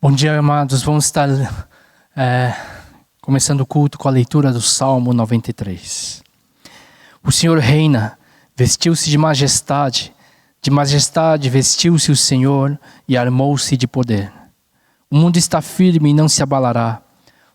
Bom dia, amados. Vamos estar começando o culto com a leitura do Salmo 93. O Senhor reina, vestiu-se de majestade vestiu-se o Senhor e armou-se de poder. O mundo está firme e não se abalará.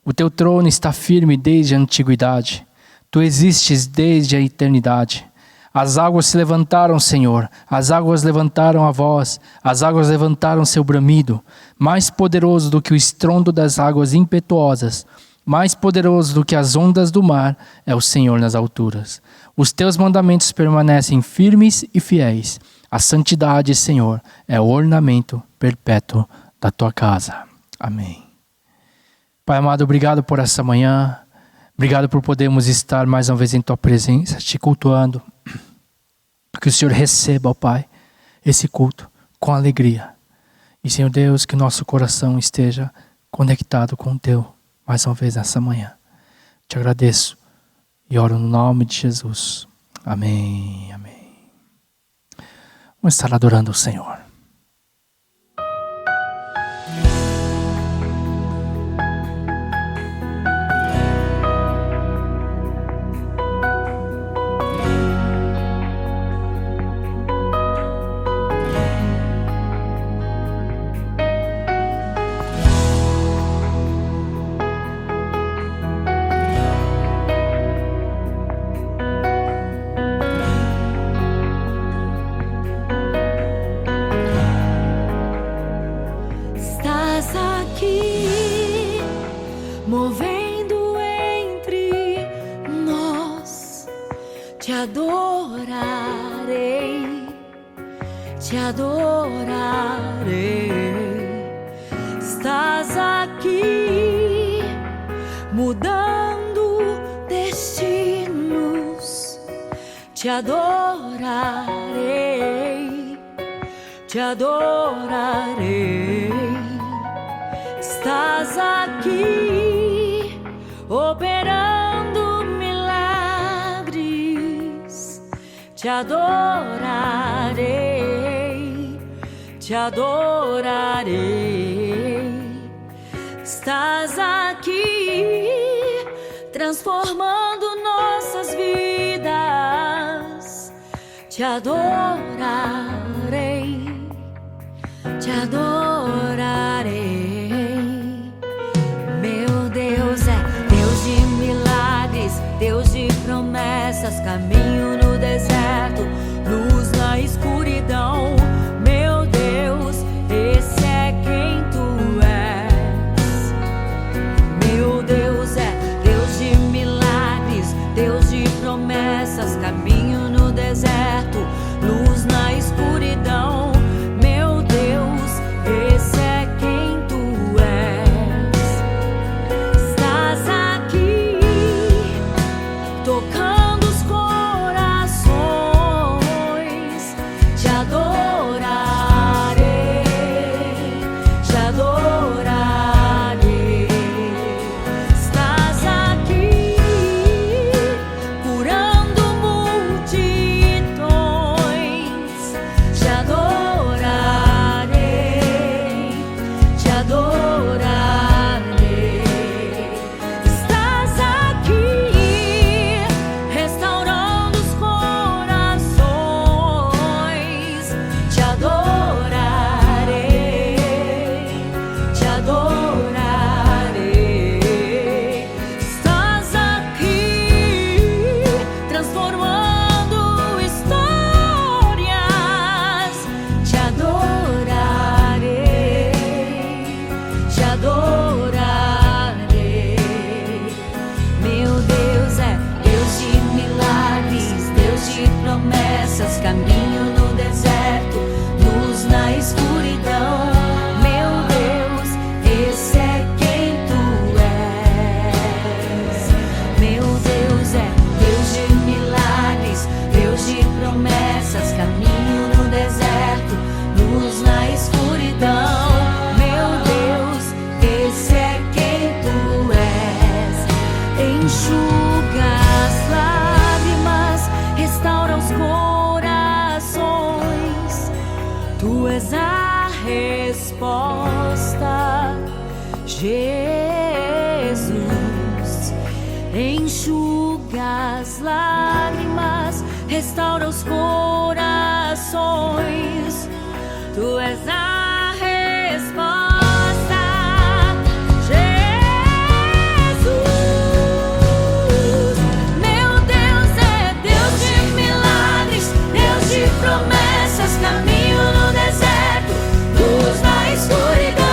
O teu trono está firme desde a antiguidade. Tu existes desde a eternidade. As águas se levantaram, Senhor, as águas levantaram a voz, as águas levantaram seu bramido, mais poderoso do que o estrondo das águas impetuosas, mais poderoso do que as ondas do mar, é o Senhor nas alturas. Os teus mandamentos permanecem firmes e fiéis. A santidade, Senhor, é o ornamento perpétuo da tua casa. Amém. Pai amado, obrigado por essa manhã, obrigado por podermos estar mais uma vez em tua presença, te cultuando. Que o Senhor receba, ó Pai, esse culto com alegria. E, Senhor Deus, que nosso coração esteja conectado com o teu, mais uma vez nessa manhã. Te agradeço e oro no nome de Jesus. Amém, amém. Vamos estar adorando o Senhor. Movendo entre nós, te adorarei, te adorarei. Estás aqui, mudando destinos, te adorarei, te adorarei. Estás aqui, operando milagres, te adorarei, te adorarei. Estás aqui, transformando nossas vidas, te adorarei, te adorarei. Deus de promessas, caminho no deserto, luz na escuridão. Meu Deus, esse é quem tu és. Meu Deus é Deus de milagres, Deus de promessas, caminho no deserto, luz na escuridão. Meu Deus, esse é quem tu és. Estás aqui, tocando os corações, Jesus, enxuga as lágrimas, restaura os corações. Tu és a resposta. Jesus, meu Deus é Deus de milagres, Deus de promessas, caminho no deserto, luz na escuridão.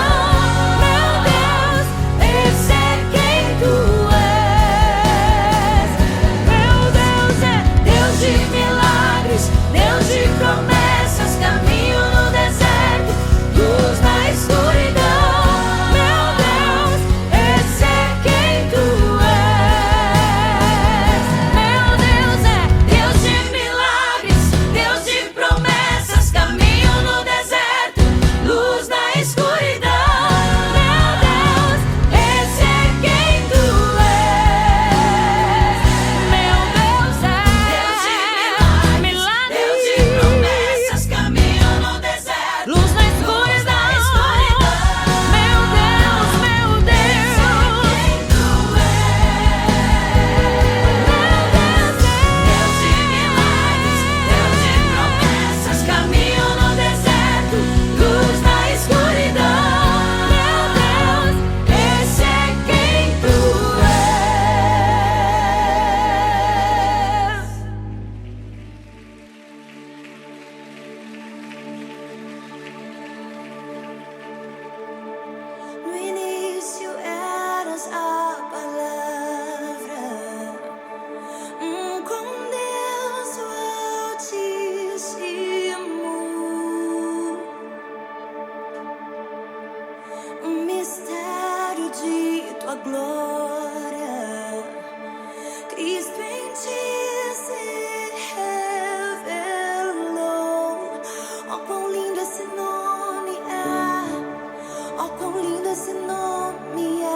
Deus de promessas, caminho no deserto, luz na escuridão. Meu Deus, esse é quem tu és. Meu Deus é Deus de milagres, Deus de promessas, caminho no deserto, luz na escuridão. Meu Deus, esse é quem tu és. Meu Deus é Deus de promessas, caminho no deserto, luz na escuridão. Meu Deus, meu Deus, quem tu és. Deus de milagres, Deus de promessas, caminho no deserto, luz na escuridão. Meu Deus, esse é quem tu és. No início eras a palavra, com Deus o Altíssimo, mistério de tua glória, Cristo em ti se revelou. Oh, quão lindo esse nome é! Oh, quão lindo esse nome é,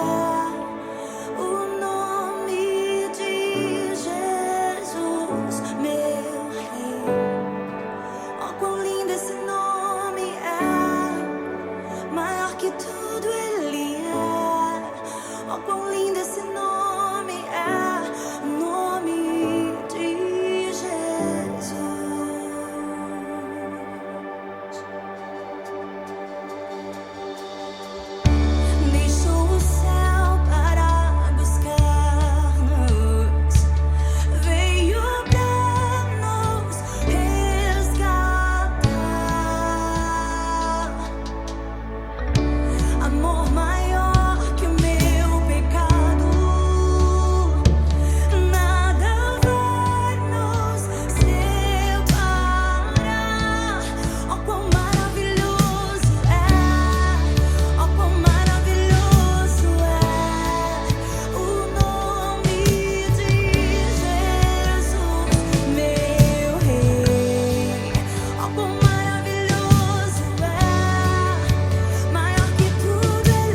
o nome de Jesus, meu Rei. Oh, quão lindo esse nome é, maior que tudo ele é. Oh, quão lindo esse nome é, o nome de Jesus. Deixou o céu para buscar-nos, veio pra nos resgatar. Amor maior que o meu pecado, nada vai nos separar. Oh, quão maravilhoso é! Oh, quão maravilhoso é o nome de Jesus, meu Rei. Oh, quão maravilhoso é, maior que tudo ele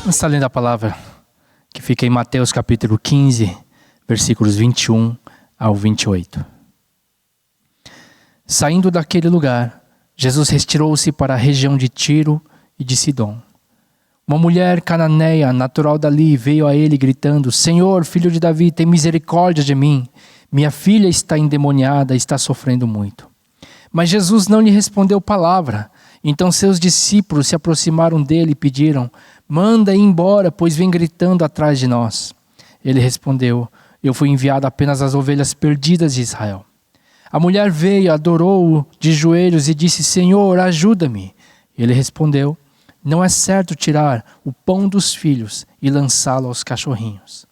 Está lendo a palavra que fica em Mateus capítulo 15, versículos 21 ao 28. Saindo daquele lugar, Jesus retirou-se para a região de Tiro e de Sidom. Uma mulher cananeia, natural dali, veio a ele gritando: Senhor, filho de Davi, tem misericórdia de mim. Minha filha está endemoniada e está sofrendo muito. Mas Jesus não lhe respondeu palavra. Então seus discípulos se aproximaram dele e pediram: manda ir embora, pois vem gritando atrás de nós. Ele respondeu: eu fui enviado apenas às ovelhas perdidas de Israel. A mulher veio, adorou-o de joelhos e disse: Senhor, ajuda-me. Ele respondeu: não é certo tirar o pão dos filhos e lançá-lo aos cachorrinhos.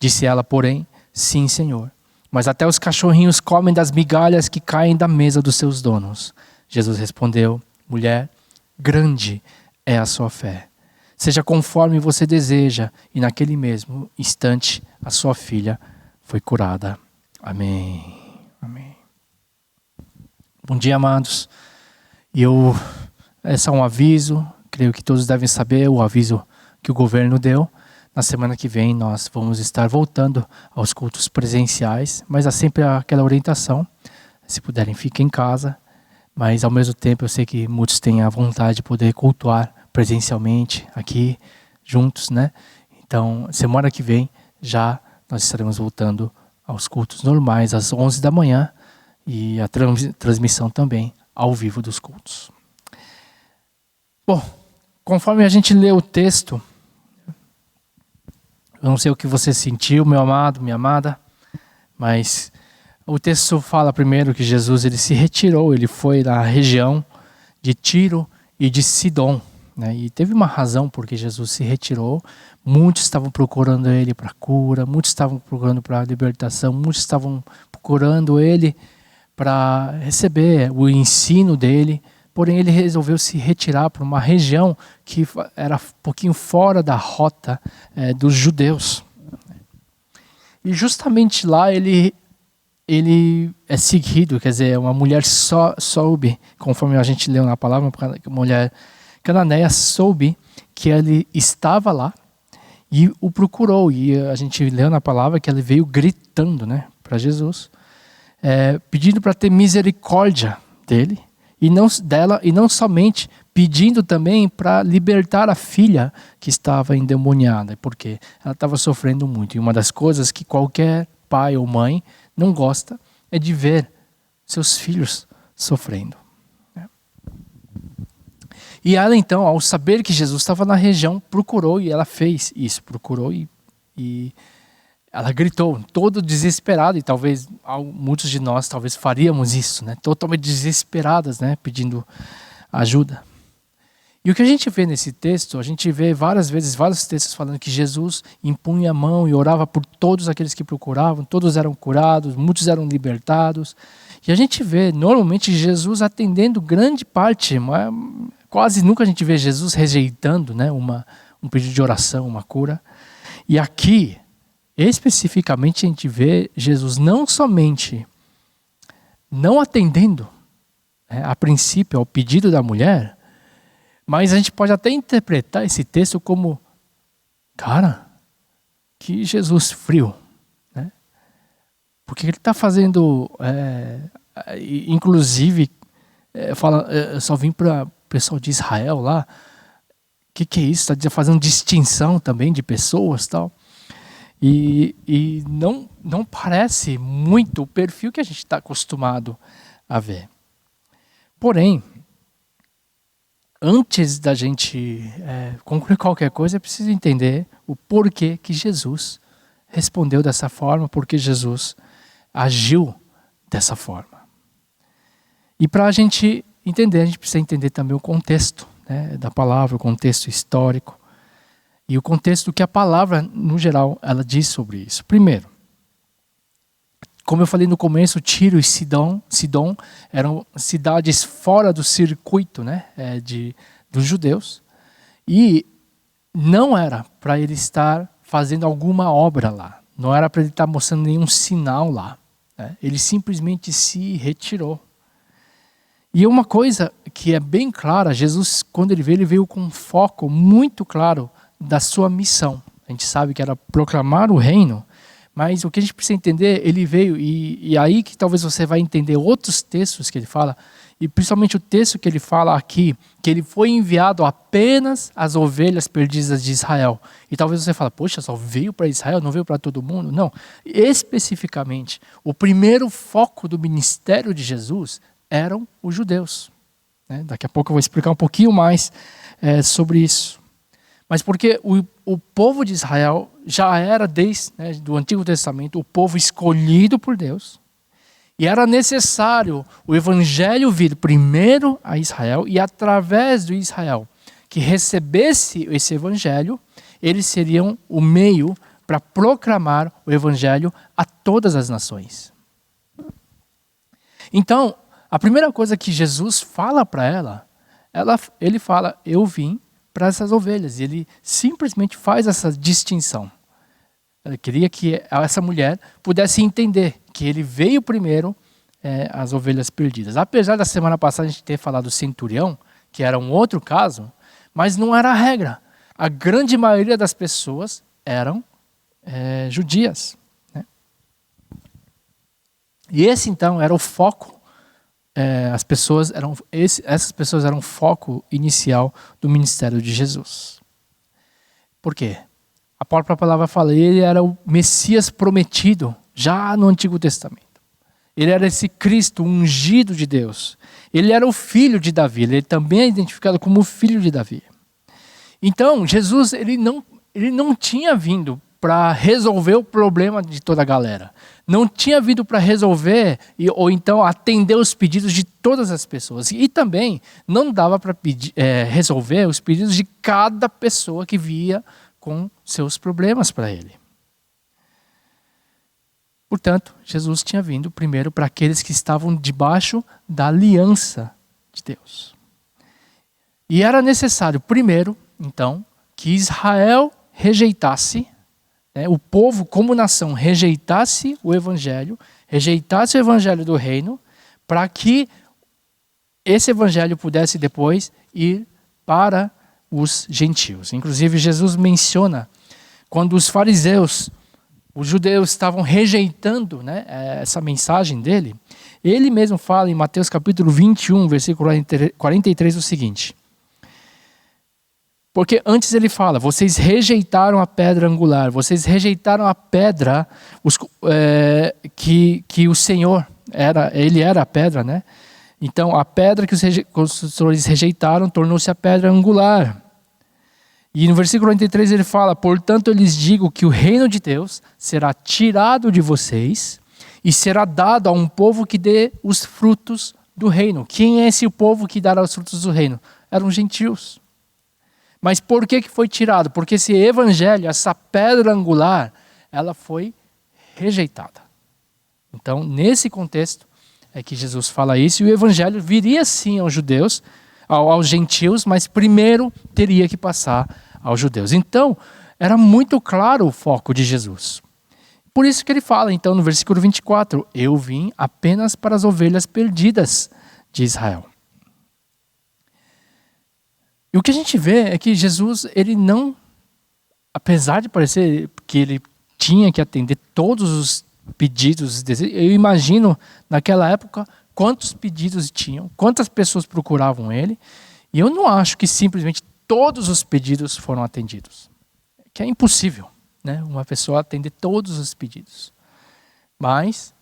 Disse ela, porém: sim, Senhor, mas até os cachorrinhos comem das migalhas que caem da mesa dos seus donos. Jesus respondeu: mulher, grande é a sua fé. Seja conforme você deseja. E naquele mesmo instante a sua filha foi curada. Amém. Amém. Bom dia, amados. Esse é um aviso. Creio que todos devem saber o aviso que o governo deu. Na semana que vem nós vamos estar voltando aos cultos presenciais, mas há sempre aquela orientação. Se puderem, fiquem em casa. Mas ao mesmo tempo eu sei que muitos têm a vontade de poder cultuar presencialmente aqui juntos, né? Então, semana que vem já nós estaremos voltando aos cultos normais às 11 da manhã e a transmissão também ao vivo dos cultos. Bom, conforme a gente lê o texto, eu não sei o que você sentiu, meu amado, minha amada, mas o texto fala primeiro que Jesus ele se retirou, ele foi na região de Tiro e de Sidom, né? E teve uma razão porque Jesus se retirou. Muitos estavam procurando ele para cura, muitos estavam procurando para libertação, muitos estavam procurando ele para receber o ensino dele. Porém, ele resolveu se retirar para uma região que era um pouquinho fora da rota dos judeus. E justamente lá ele é seguido, quer dizer, uma mulher soube, conforme a gente leu na palavra, uma mulher cananeia soube que ele estava lá e o procurou. E a gente leu na palavra que ele veio gritando, né, para Jesus, pedindo para ter misericórdia dele. E não somente pedindo também para libertar a filha que estava endemoniada, porque ela estava sofrendo muito. E uma das coisas que qualquer pai ou mãe não gosta é de ver seus filhos sofrendo. E ela então, ao saber que Jesus estava na região, procurou e ela fez isso. Procurou e ela gritou, todo desesperada, e talvez muitos de nós talvez faríamos isso, né? Totalmente desesperadas, né? Pedindo ajuda. E o que a gente vê nesse texto, a gente vê vários textos falando que Jesus impunha a mão e orava por todos aqueles que procuravam, todos eram curados, muitos eram libertados. E a gente vê normalmente Jesus atendendo grande parte, mas quase nunca a gente vê Jesus rejeitando, né? Um pedido de oração, uma cura. E aqui, especificamente, a gente vê Jesus não somente não atendendo a princípio ao pedido da mulher, mas a gente pode até interpretar esse texto como, cara, que Jesus frio, né? Porque ele está fazendo, inclusive, fala, só vim para o pessoal de Israel lá, o que é isso? Está fazendo distinção também de pessoas e tal. E não parece muito o perfil que a gente está acostumado a ver. Porém, antes da gente concluir qualquer coisa, é preciso entender o porquê que Jesus respondeu dessa forma, porque Jesus agiu dessa forma. E para a gente entender, a gente precisa entender também o contexto, né, da palavra, o contexto histórico. E o contexto que a palavra, no geral, ela diz sobre isso. Primeiro, como eu falei no começo, Tiro e Sidom eram cidades fora do circuito, né, dos judeus. E não era para ele estar fazendo alguma obra lá. Não era para ele estar mostrando nenhum sinal lá, né? Ele simplesmente se retirou. E uma coisa que é bem clara, Jesus, quando ele veio com um foco muito claro da sua missão. A gente sabe que era proclamar o reino, mas o que a gente precisa entender, ele veio, e aí que talvez você vai entender outros textos que ele fala, e principalmente o texto que ele fala aqui, que ele foi enviado apenas às ovelhas perdidas de Israel. E talvez você fale, poxa, só veio para Israel, não veio para todo mundo? Não, especificamente, o primeiro foco do ministério de Jesus eram os judeus. Daqui a pouco eu vou explicar um pouquinho mais sobre isso. Mas porque o povo de Israel já era, desde do Antigo Testamento, o povo escolhido por Deus. E era necessário o evangelho vir primeiro a Israel, e através do Israel que recebesse esse evangelho, eles seriam o meio para proclamar o evangelho a todas as nações. Então, a primeira coisa que Jesus fala para ele fala, eu vim para essas ovelhas. E ele simplesmente faz essa distinção. Ele queria que essa mulher pudesse entender que ele veio primeiro às ovelhas perdidas. Apesar da semana passada a gente ter falado do centurião, que era um outro caso, mas não era a regra. A grande maioria das pessoas eram judias. E esse então era o foco. Essas pessoas eram o foco inicial do ministério de Jesus. Por quê? A própria palavra fala, ele era o Messias prometido já no Antigo Testamento. Ele era esse Cristo ungido de Deus. Ele era o filho de Davi. Ele também é identificado como o filho de Davi. Então, Jesus ele não tinha vindo para resolver o problema de toda a galera. Não tinha vindo para resolver ou então atender os pedidos de todas as pessoas. E também não dava para resolver os pedidos de cada pessoa que via com seus problemas para ele. Portanto, Jesus tinha vindo primeiro para aqueles que estavam debaixo da aliança de Deus. E era necessário primeiro, então, que Israel rejeitasse, o povo como nação rejeitasse o evangelho do reino, para que esse evangelho pudesse depois ir para os gentios. Inclusive Jesus menciona, quando os fariseus, os judeus estavam rejeitando essa mensagem dele, ele mesmo fala em Mateus capítulo 21, versículo 43, o seguinte: porque antes ele fala, vocês rejeitaram a pedra angular, vocês rejeitaram a pedra que o Senhor ele era a pedra, Então a pedra que os construtores rejeitaram tornou-se a pedra angular. E no versículo 43 ele fala, portanto eu lhes digo que o reino de Deus será tirado de vocês e será dado a um povo que dê os frutos do reino. Quem é esse povo que dará os frutos do reino? Eram gentios. Mas por que foi tirado? Porque esse evangelho, essa pedra angular, ela foi rejeitada. Então, nesse contexto, é que Jesus fala isso, e o evangelho viria sim aos judeus, aos gentios, mas primeiro teria que passar aos judeus. Então, era muito claro o foco de Jesus. Por isso que ele fala, então, no versículo 24, eu vim apenas para as ovelhas perdidas de Israel. E o que a gente vê é que Jesus, ele não, apesar de parecer que ele tinha que atender todos os pedidos, eu imagino naquela época quantos pedidos tinham, quantas pessoas procuravam ele, e eu não acho que simplesmente todos os pedidos foram atendidos. Que é impossível, uma pessoa atender todos os pedidos. Mas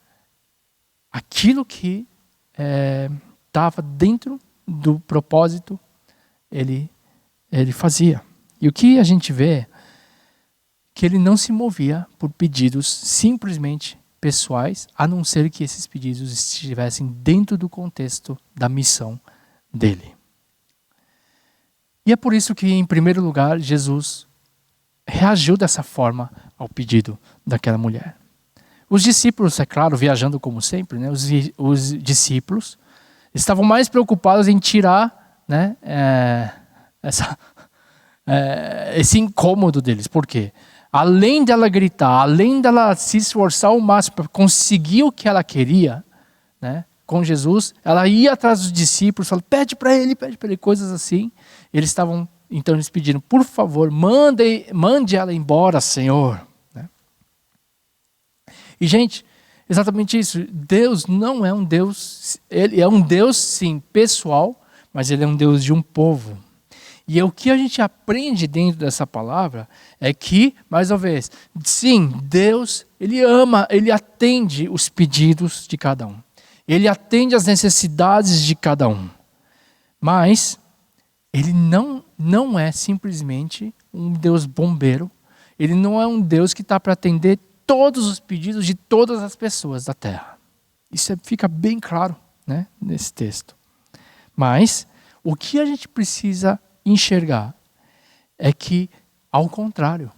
aquilo que estava dentro do propósito, ele fazia. E o que a gente vê que ele não se movia por pedidos simplesmente pessoais, a não ser que esses pedidos estivessem dentro do contexto da missão dele. E é por isso que, em primeiro lugar, Jesus reagiu dessa forma ao pedido daquela mulher. Os discípulos, é claro, viajando como sempre, os discípulos estavam mais preocupados em tirar esse incômodo deles. Por quê? Além dela gritar, além dela se esforçar ao máximo para conseguir o que ela queria, com Jesus, ela ia atrás dos discípulos, falando, pede para ele, coisas assim. Eles estavam então eles pediram, por favor, mande ela embora, Senhor. Né? E, gente, exatamente isso. Deus não é um Deus, ele é um Deus, sim, pessoal, mas ele é um Deus de um povo. E o que a gente aprende dentro dessa palavra é que, mais uma vez, sim, Deus, ele ama, ele atende os pedidos de cada um. Ele atende as necessidades de cada um. Mas ele não é simplesmente um Deus bombeiro. Ele não é um Deus que está para atender todos os pedidos de todas as pessoas da terra. Isso fica bem claro, né, nesse texto. Mas o que a gente precisa enxergar é que, ao contrário,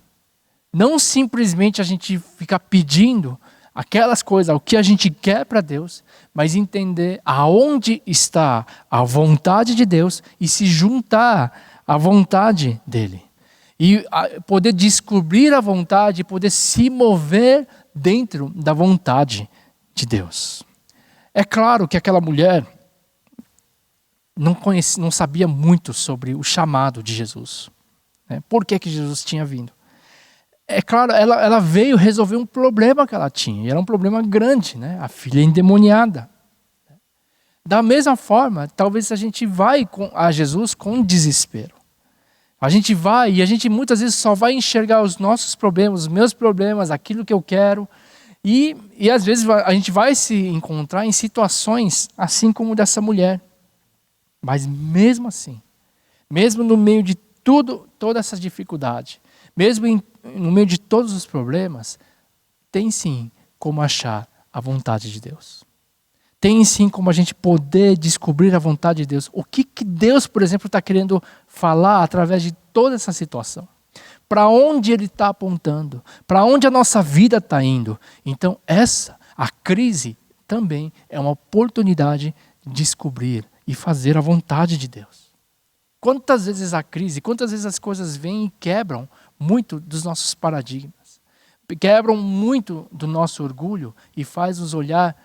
não simplesmente a gente ficar pedindo aquelas coisas, o que a gente quer para Deus, mas entender aonde está a vontade de Deus e se juntar à vontade dele. E poder descobrir a vontade, poder se mover dentro da vontade de Deus. É claro que aquela mulher não sabia muito sobre o chamado de Jesus. Né? Por que Jesus tinha vindo? É claro, ela veio resolver um problema que ela tinha. E era um problema grande, né? A filha endemoniada. Da mesma forma, talvez a gente vai a Jesus com desespero. A gente vai e a gente muitas vezes só vai enxergar os nossos problemas, os meus problemas, aquilo que eu quero. E às vezes a gente vai se encontrar em situações assim como dessa mulher. Mas mesmo assim, mesmo no meio de toda essa dificuldade, mesmo no meio de todos os problemas, tem sim como achar a vontade de Deus. Tem sim como a gente poder descobrir a vontade de Deus. O que Deus, por exemplo, está querendo falar através de toda essa situação. Para onde Ele está apontando. Para onde a nossa vida está indo. Então a crise também é uma oportunidade de descobrir e fazer a vontade de Deus. Quantas vezes a crise, quantas vezes as coisas vêm e quebram muito dos nossos paradigmas. Quebram muito do nosso orgulho e faz nos olhar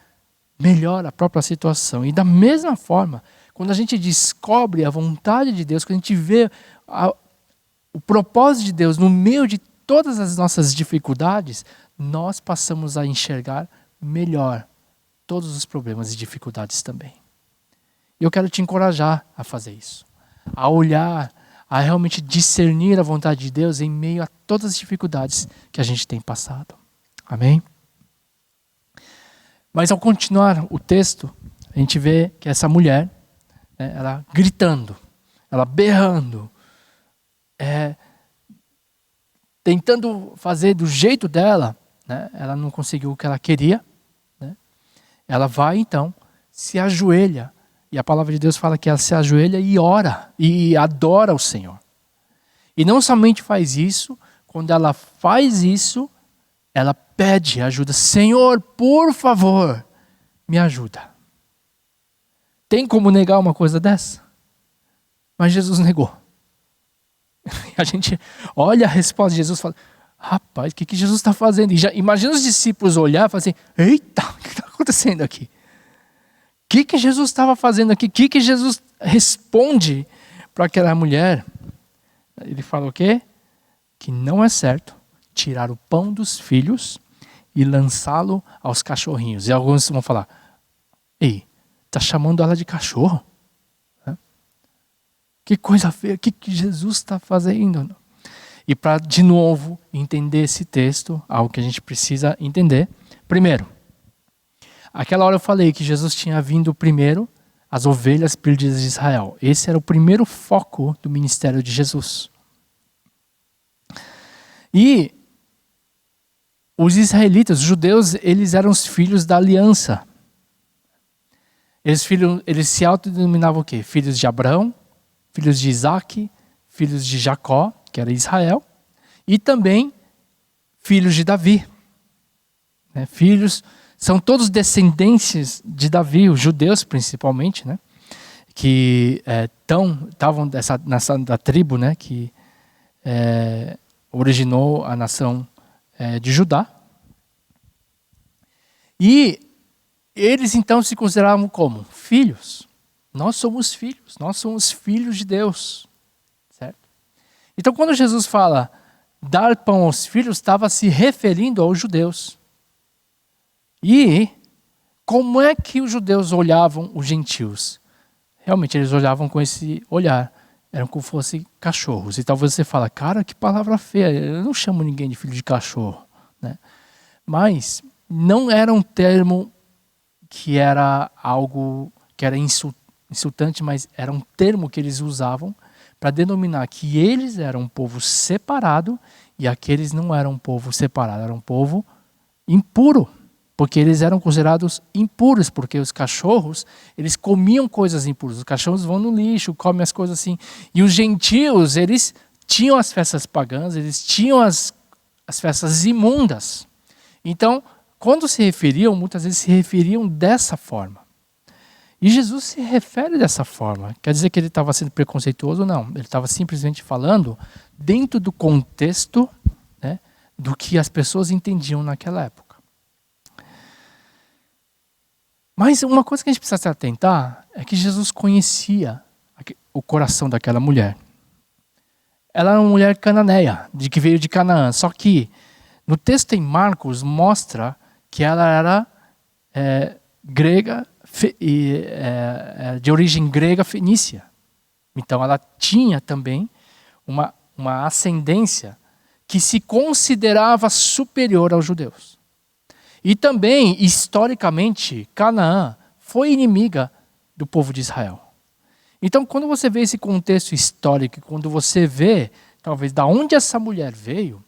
melhor a própria situação. E da mesma forma, quando a gente descobre a vontade de Deus, quando a gente vê o propósito de Deus no meio de todas as nossas dificuldades, nós passamos a enxergar melhor todos os problemas e dificuldades também. E eu quero te encorajar a fazer isso. A olhar, a realmente discernir a vontade de Deus em meio a todas as dificuldades que a gente tem passado. Amém? Mas ao continuar o texto, a gente vê que essa mulher, né, ela gritando, ela berrando, tentando fazer do jeito dela, né, ela não conseguiu o que ela queria. Né, ela vai então, se ajoelha. E a palavra de Deus fala que ela se ajoelha e ora, e adora o Senhor. E não somente faz isso, quando ela faz isso, ela pede ajuda. Senhor, por favor, me ajuda. Tem como negar uma coisa dessa? Mas Jesus negou. A gente olha a resposta de Jesus e fala, rapaz, o que Jesus está fazendo? E já, imagina os discípulos olhar e falar assim, eita, o que está acontecendo aqui? O que Jesus estava fazendo aqui? O que Jesus responde para aquela mulher? Ele fala o quê? Que não é certo tirar o pão dos filhos e lançá-lo aos cachorrinhos. E alguns vão falar, ei, está chamando ela de cachorro? Que coisa feia, o que Jesus está fazendo? E para, de novo, entender esse texto, algo que a gente precisa entender. Primeiro, aquela hora eu falei que Jesus tinha vindo primeiro as ovelhas perdidas de Israel. Esse era o primeiro foco do ministério de Jesus. E os israelitas, os judeus, eles eram os filhos da aliança. Eles se autodenominavam o quê? Filhos de Abraão, filhos de Isaac, filhos de Jacó, que era Israel, e também filhos de Davi. São todos descendentes de Davi, os judeus principalmente, né? Que estavam da tribo, né? Que originou a nação de Judá. E eles então se consideravam como filhos. Nós somos filhos de Deus, certo? Então, quando Jesus fala dar pão aos filhos, estava se referindo aos judeus. E como é que os judeus olhavam os gentios? Realmente, eles olhavam com esse olhar. Eram como se fossem cachorros. E talvez você fale, cara, que palavra feia. Eu não chamo ninguém de filho de cachorro. Né? Mas não era um termo que era algo que era insultante, mas era um termo que eles usavam para denominar que eles eram um povo separado e aqueles não eram um povo separado, eram um povo impuro, porque eles eram considerados impuros, porque os cachorros, eles comiam coisas impuras. Os cachorros vão no lixo, comem as coisas assim. E os gentios, eles tinham as festas pagãs, eles tinham as festas imundas. Então, quando se referiam, muitas vezes se referiam dessa forma. E Jesus se refere dessa forma. Quer dizer que ele estava sendo preconceituoso? Não. Ele estava simplesmente falando dentro do contexto, né, do que as pessoas entendiam naquela época. Mas uma coisa que a gente precisa se atentar é que Jesus conhecia o coração daquela mulher. Ela era uma mulher cananeia, de que veio de Canaã. Só que no texto em Marcos mostra que ela era grega, de origem grega fenícia. Então ela tinha também uma ascendência que se considerava superior aos judeus. E também, historicamente, Canaã foi inimiga do povo de Israel. Então, quando você vê esse contexto histórico, quando você vê, talvez, de onde essa mulher veio,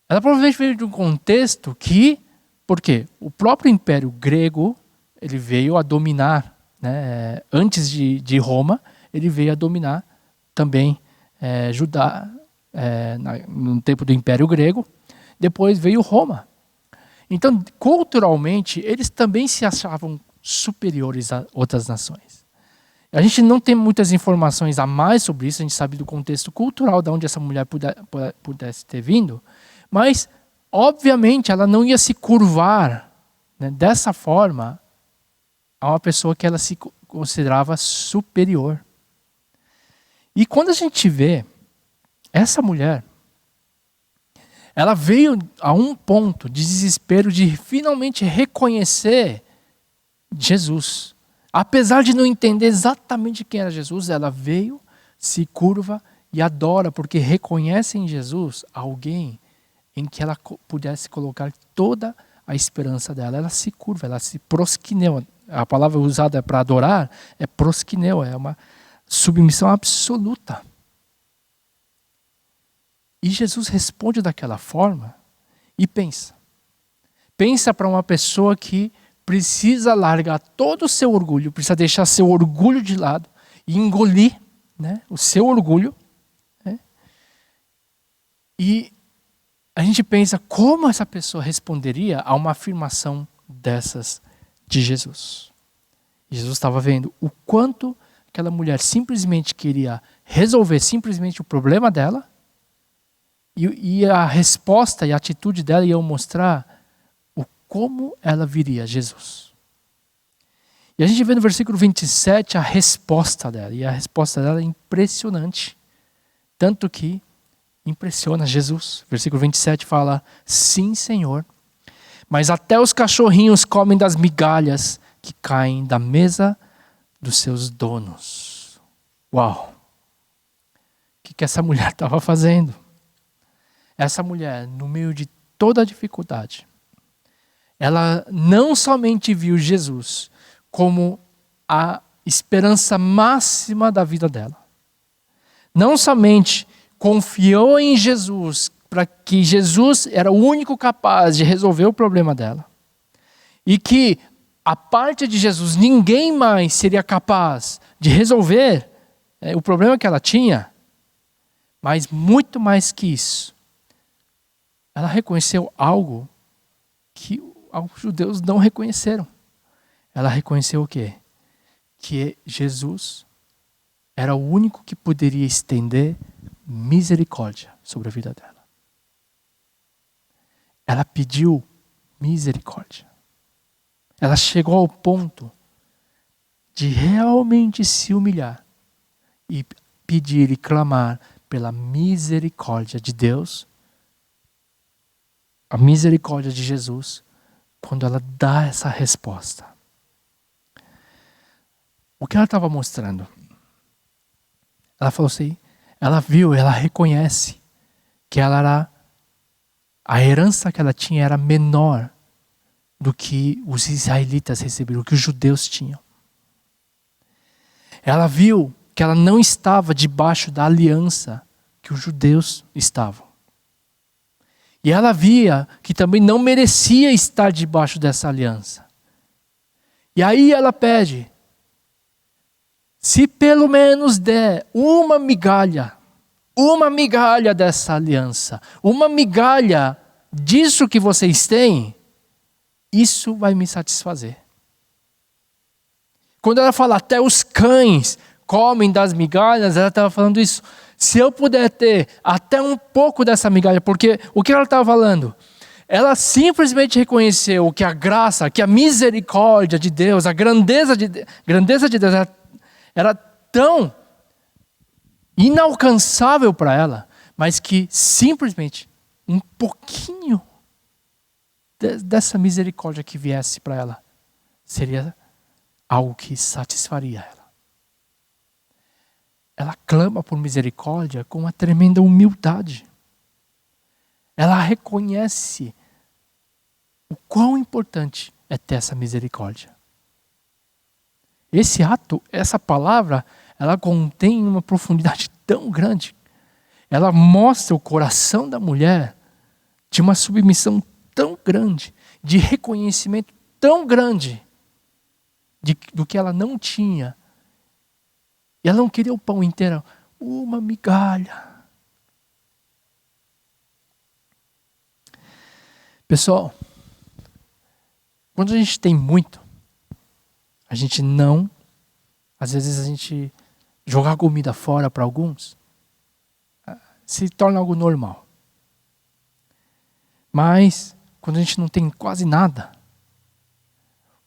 ela provavelmente veio de um contexto que, por quê? O próprio Império Grego, ele veio a dominar, né, antes de Roma, ele veio a dominar também Judá, no tempo do Império Grego, depois veio Roma. Então, culturalmente, eles também se achavam superiores a outras nações. A gente não tem muitas informações a mais sobre isso, a gente sabe do contexto cultural de onde essa mulher pudesse ter vindo, mas, obviamente, ela não ia se curvar, né, dessa forma a uma pessoa que ela se considerava superior. E quando a gente vê essa mulher, ela veio a um ponto de desespero de finalmente reconhecer Jesus. Apesar de não entender exatamente quem era Jesus, ela veio, se curva e adora, porque reconhece em Jesus alguém em que ela pudesse colocar toda a esperança dela. Ela se curva, ela se prosquineu. A palavra usada para adorar é prosquineu, é uma submissão absoluta. E Jesus responde daquela forma e pensa. Pensa para uma pessoa que precisa largar todo o seu orgulho, precisa deixar seu orgulho de lado e engolir, né, o seu orgulho. Né? E a gente pensa como essa pessoa responderia a uma afirmação dessas de Jesus. E Jesus estava vendo o quanto aquela mulher simplesmente queria resolver simplesmente o problema dela. E a resposta e a atitude dela iam mostrar como ela viria a Jesus. E a gente vê no versículo 27 a resposta dela. E a resposta dela é impressionante. Tanto que impressiona Jesus. Versículo 27 fala, sim, Senhor, mas até os cachorrinhos comem das migalhas que caem da mesa dos seus donos. Uau! O que essa mulher estava fazendo? Essa mulher, no meio de toda a dificuldade, ela não somente viu Jesus como a esperança máxima da vida dela, não somente confiou em Jesus para que Jesus era o único capaz de resolver o problema dela, e que a parte de Jesus ninguém mais seria capaz de resolver o problema que ela tinha, mas muito mais que isso, ela reconheceu algo que os judeus não reconheceram. Ela reconheceu o quê? Que Jesus era o único que poderia estender misericórdia sobre a vida dela. Ela pediu misericórdia. Ela chegou ao ponto de realmente se humilhar e pedir e clamar pela misericórdia de Deus, a misericórdia de Jesus, quando ela dá essa resposta. O que ela estava mostrando? Ela falou assim, ela viu, ela reconhece que a herança que ela tinha era menor do que os israelitas receberam, do que os judeus tinham. Ela viu que ela não estava debaixo da aliança que os judeus estavam. E ela via que também não merecia estar debaixo dessa aliança. E aí ela pede, se pelo menos der uma migalha dessa aliança, uma migalha disso que vocês têm, isso vai me satisfazer. Quando ela fala até os cães comem das migalhas, ela estava falando isso. Se eu puder ter até um pouco dessa migalha, porque o que ela estava falando? Ela simplesmente reconheceu que a graça, que a misericórdia de Deus, a grandeza de Deus era tão inalcançável para ela, mas que simplesmente um pouquinho dessa misericórdia que viesse para ela seria algo que satisfaria ela. Ela clama por misericórdia com uma tremenda humildade. Ela reconhece o quão importante é ter essa misericórdia. Esse ato, essa palavra, ela contém uma profundidade tão grande. Ela mostra o coração da mulher de uma submissão tão grande, de reconhecimento tão grande do que ela não tinha. E ela não queria o pão inteiro, uma migalha. Pessoal, quando a gente tem muito, às vezes a gente jogar comida fora para alguns, se torna algo normal. Mas, quando a gente não tem quase nada,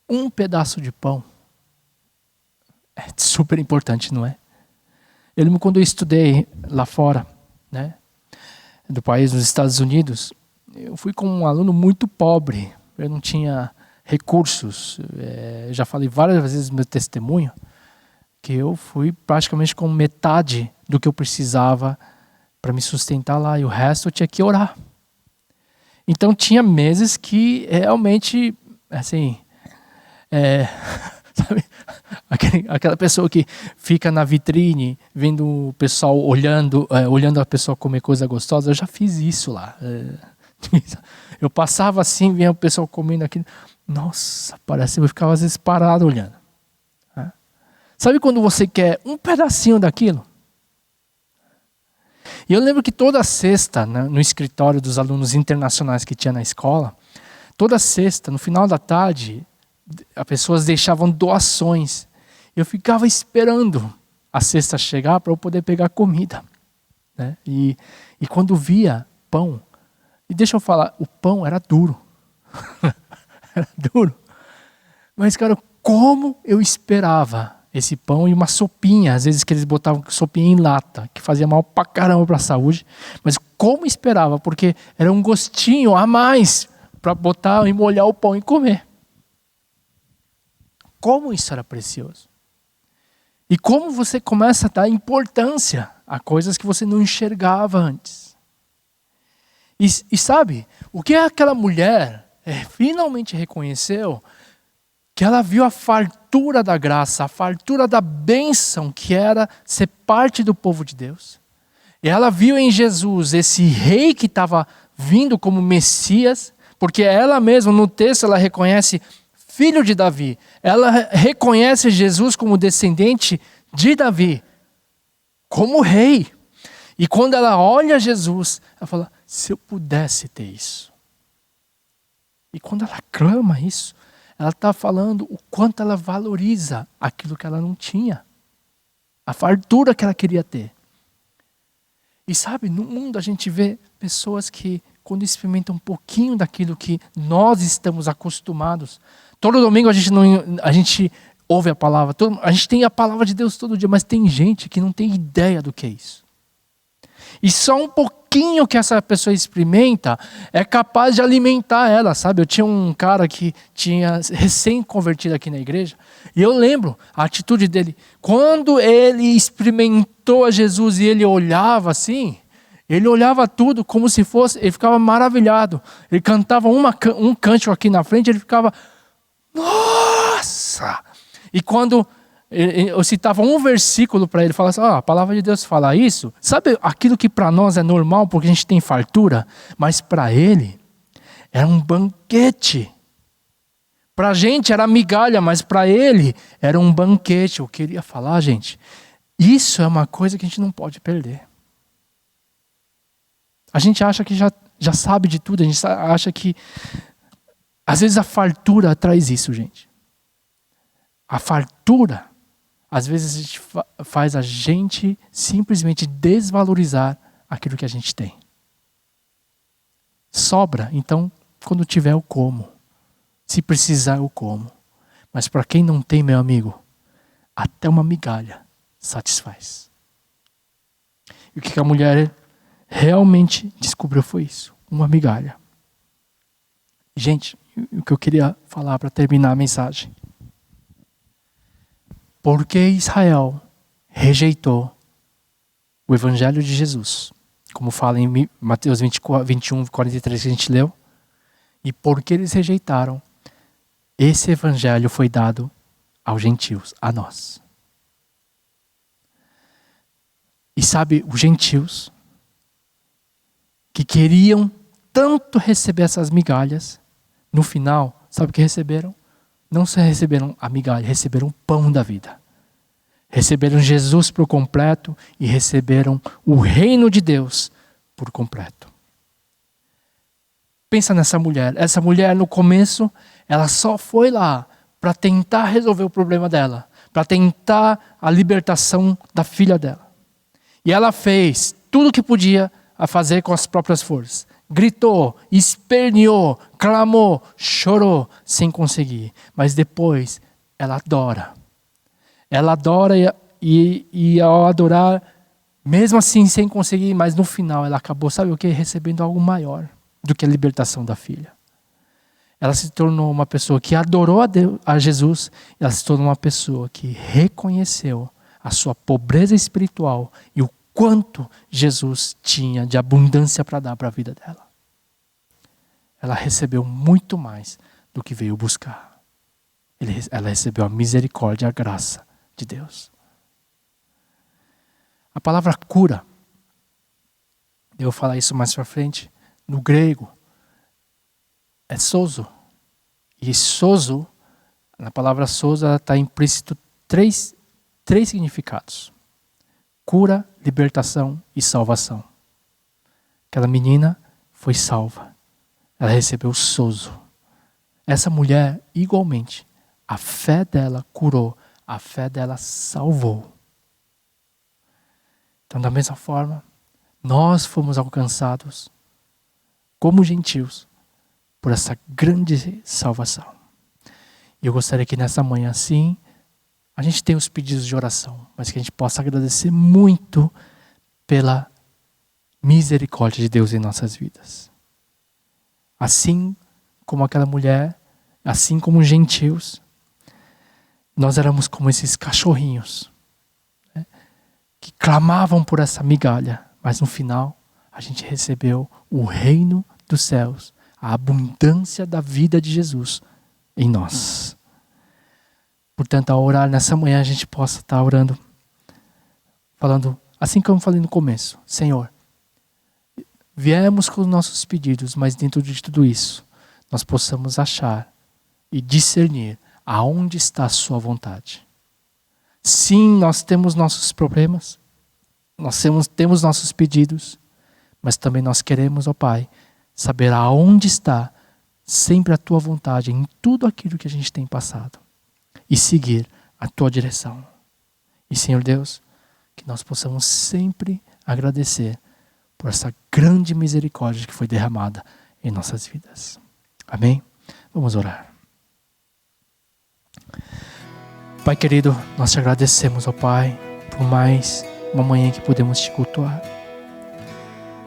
um pedaço de pão é super importante, não é? Eu lembro quando eu estudei lá fora, né, do país, nos Estados Unidos, eu fui com um aluno muito pobre, eu não tinha recursos. Já falei várias vezes no meu testemunho que eu fui praticamente com metade do que eu precisava para me sustentar lá, e o resto eu tinha que orar. Então tinha meses que realmente, assim, sabe, aquela pessoa que fica na vitrine vendo o pessoal olhando a pessoa comer coisa gostosa. Eu já fiz isso lá. Eu passava assim, via o pessoal comendo aquilo. Nossa, parece que eu ficava às vezes parado olhando. Sabe quando você quer um pedacinho daquilo? E eu lembro que toda sexta, né, no escritório dos alunos internacionais que tinha na escola, toda sexta, no final da tarde, as pessoas deixavam doações. Eu ficava esperando a sexta chegar para eu poder pegar comida, né? E quando via pão, e deixa eu falar, o pão era duro. Era duro. Mas, cara, como eu esperava esse pão e uma sopinha, às vezes que eles botavam sopinha em lata, que fazia mal pra caramba pra saúde, mas como esperava, porque era um gostinho a mais para botar e molhar o pão e comer. Como isso era precioso. E como você começa a dar importância a coisas que você não enxergava antes. E sabe, o que aquela mulher finalmente reconheceu? Que ela viu a fartura da graça, a fartura da bênção que era ser parte do povo de Deus. E ela viu em Jesus esse rei que estava vindo como Messias, porque ela mesma no texto ela reconhece filho de Davi. Ela reconhece Jesus como descendente de Davi, como rei. E quando ela olha Jesus, ela fala, se eu pudesse ter isso. E quando ela clama isso, ela está falando o quanto ela valoriza aquilo que ela não tinha. A fartura que ela queria ter. E sabe, no mundo a gente vê pessoas que quando experimentam um pouquinho daquilo que nós estamos acostumados. Todo domingo a gente ouve a palavra, a gente tem a palavra de Deus todo dia, mas tem gente que não tem ideia do que é isso. E só um pouquinho que essa pessoa experimenta é capaz de alimentar ela, sabe? Eu tinha um cara que tinha recém-convertido aqui na igreja, e eu lembro a atitude dele. Quando ele experimentou a Jesus e ele olhava assim, ele olhava tudo como se fosse, ele ficava maravilhado. Ele cantava um cântico aqui na frente, ele ficava, nossa! E quando eu citava um versículo para ele, falava assim, a palavra de Deus fala isso. Sabe aquilo que para nós é normal porque a gente tem fartura? Mas para ele era um banquete. Para a gente era migalha, mas para ele era um banquete. Eu queria falar, gente, isso é uma coisa que a gente não pode perder. A gente acha que já sabe de tudo, a gente acha que às vezes a fartura traz isso, gente. A fartura às vezes faz a gente simplesmente desvalorizar aquilo que a gente tem. Sobra, então, quando tiver eu como. Se precisar eu como. Mas para quem não tem, meu amigo, até uma migalha satisfaz. E o que a mulher realmente descobriu foi isso, uma migalha. Gente, o que eu queria falar para terminar a mensagem. Porque Israel rejeitou o evangelho de Jesus, como fala em Mateus 21, 43 que a gente leu, e porque eles rejeitaram, esse evangelho foi dado aos gentios, a nós. E sabe, os gentios que queriam tanto receber essas migalhas, no final, sabe o que receberam? Não só receberam a migalha, receberam o pão da vida. Receberam Jesus por completo e receberam o reino de Deus por completo. Pensa nessa mulher. Essa mulher, no começo, ela só foi lá para tentar resolver o problema dela, para tentar a libertação da filha dela. E ela fez tudo o que podia a fazer com as próprias forças. Gritou, esperneou, clamou, chorou, sem conseguir. Mas depois, ela adora. Ela adora e ao adorar, mesmo assim sem conseguir, mas no final ela acabou, sabe o que? Recebendo algo maior do que a libertação da filha. Ela se tornou uma pessoa que adorou a Jesus, ela se tornou uma pessoa que reconheceu a sua pobreza espiritual e o quanto Jesus tinha de abundância para dar para a vida dela. Ela recebeu muito mais do que veio buscar. Ela recebeu a misericórdia e a graça de Deus. A palavra cura, eu vou falar isso mais para frente, no grego, é sozo. E sozo, na palavra sozo, está implícito três significados. Cura, libertação e salvação. Aquela menina foi salva. Ela recebeu sozo. Essa mulher, igualmente, a fé dela curou, a fé dela salvou. Então, da mesma forma, nós fomos alcançados como gentios por essa grande salvação. E eu gostaria que nessa manhã, sim, a gente tenha os pedidos de oração, mas que a gente possa agradecer muito pela misericórdia de Deus em nossas vidas. Assim como aquela mulher, assim como os gentios, nós éramos como esses cachorrinhos, né, que clamavam por essa migalha, mas no final a gente recebeu o reino dos céus, a abundância da vida de Jesus em nós. Portanto, ao orar nessa manhã, a gente possa estar orando, falando, assim como eu falei no começo, Senhor, viemos com os nossos pedidos, mas dentro de tudo isso, nós possamos achar e discernir aonde está a sua vontade. Sim, nós temos nossos problemas, nós temos nossos pedidos, mas também nós queremos, ó Pai, saber aonde está sempre a tua vontade em tudo aquilo que a gente tem passado e seguir a tua direção. E, Senhor Deus, que nós possamos sempre agradecer por essa grande misericórdia que foi derramada em nossas vidas. Amém? Vamos orar. Pai querido, nós te agradecemos, ó Pai, por mais uma manhã que podemos te cultuar.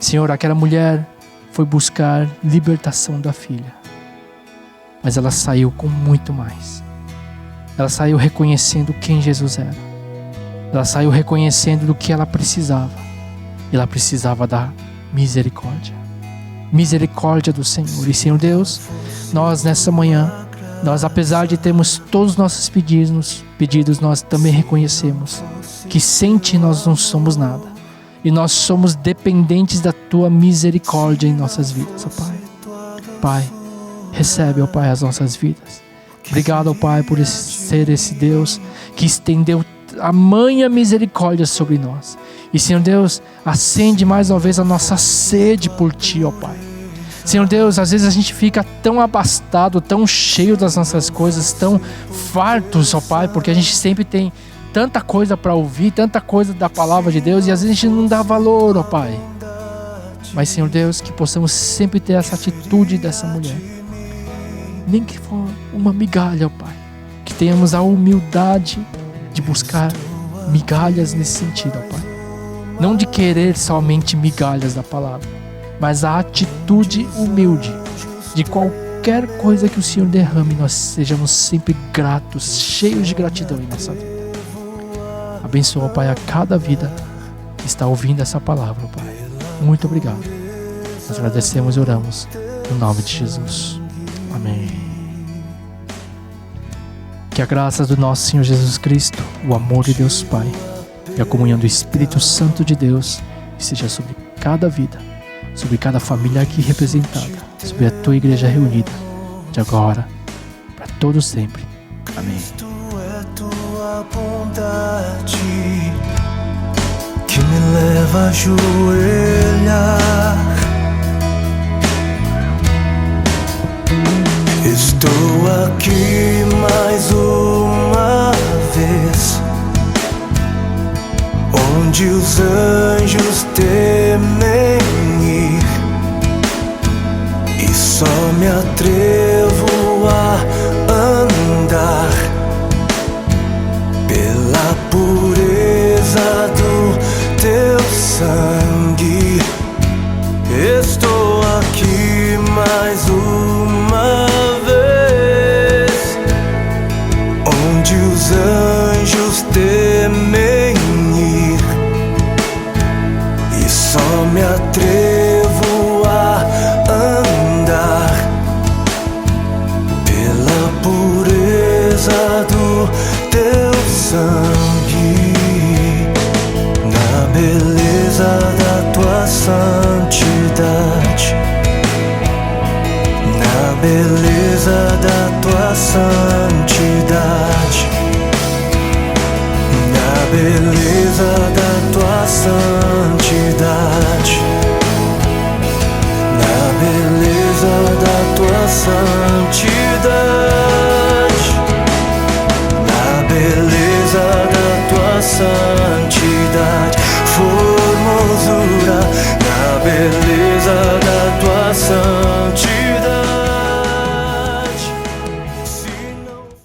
Senhor, aquela mulher foi buscar libertação da filha, mas ela saiu com muito mais. Ela saiu reconhecendo quem Jesus era. Ela saiu reconhecendo do que ela precisava. Ela precisava da misericórdia. Misericórdia do Senhor. E Senhor Deus, nós nessa manhã, nós apesar de termos todos os nossos pedidos, nós também reconhecemos que sem Ti nós não somos nada. E nós somos dependentes da Tua misericórdia em nossas vidas, ó Pai. Pai, recebe, ó Pai, as nossas vidas. Obrigado, ó Pai, por ser esse Deus que estendeu a manha misericórdia sobre nós. E, Senhor Deus, acende mais uma vez a nossa sede por Ti, ó Pai. Senhor Deus, às vezes a gente fica tão abastado, tão cheio das nossas coisas, tão fartos, ó Pai, porque a gente sempre tem tanta coisa para ouvir, tanta coisa da palavra de Deus, e às vezes a gente não dá valor, ó Pai. Mas, Senhor Deus, que possamos sempre ter essa atitude dessa mulher. Nem que for uma migalha, ó Pai. Que tenhamos a humildade de buscar migalhas nesse sentido, ó Pai. Não de querer somente migalhas da palavra, mas a atitude humilde de qualquer coisa que o Senhor derrame, nós sejamos sempre gratos, cheios de gratidão em nossa vida. Abençoa, Pai, a cada vida que está ouvindo essa palavra, Pai. Muito obrigado. Nós agradecemos e oramos no nome de Jesus. Amém. Que a graça do nosso Senhor Jesus Cristo, o amor de Deus Pai e a comunhão do Espírito Santo de Deus esteja sobre cada vida, sobre cada família aqui representada, sobre a Tua igreja reunida, de agora para todos sempre. Amém. Tua bondade que me leva a ajoelhar. Estou aqui mais uma vez, onde os anjos temem ir, e só me atrevo a andar pela pureza do Teu sangue. Estou aqui mais uma vez, onde os anjos temem ir, e só me atrevo a andar pela pureza do Teu sangue, na beleza da Tua santa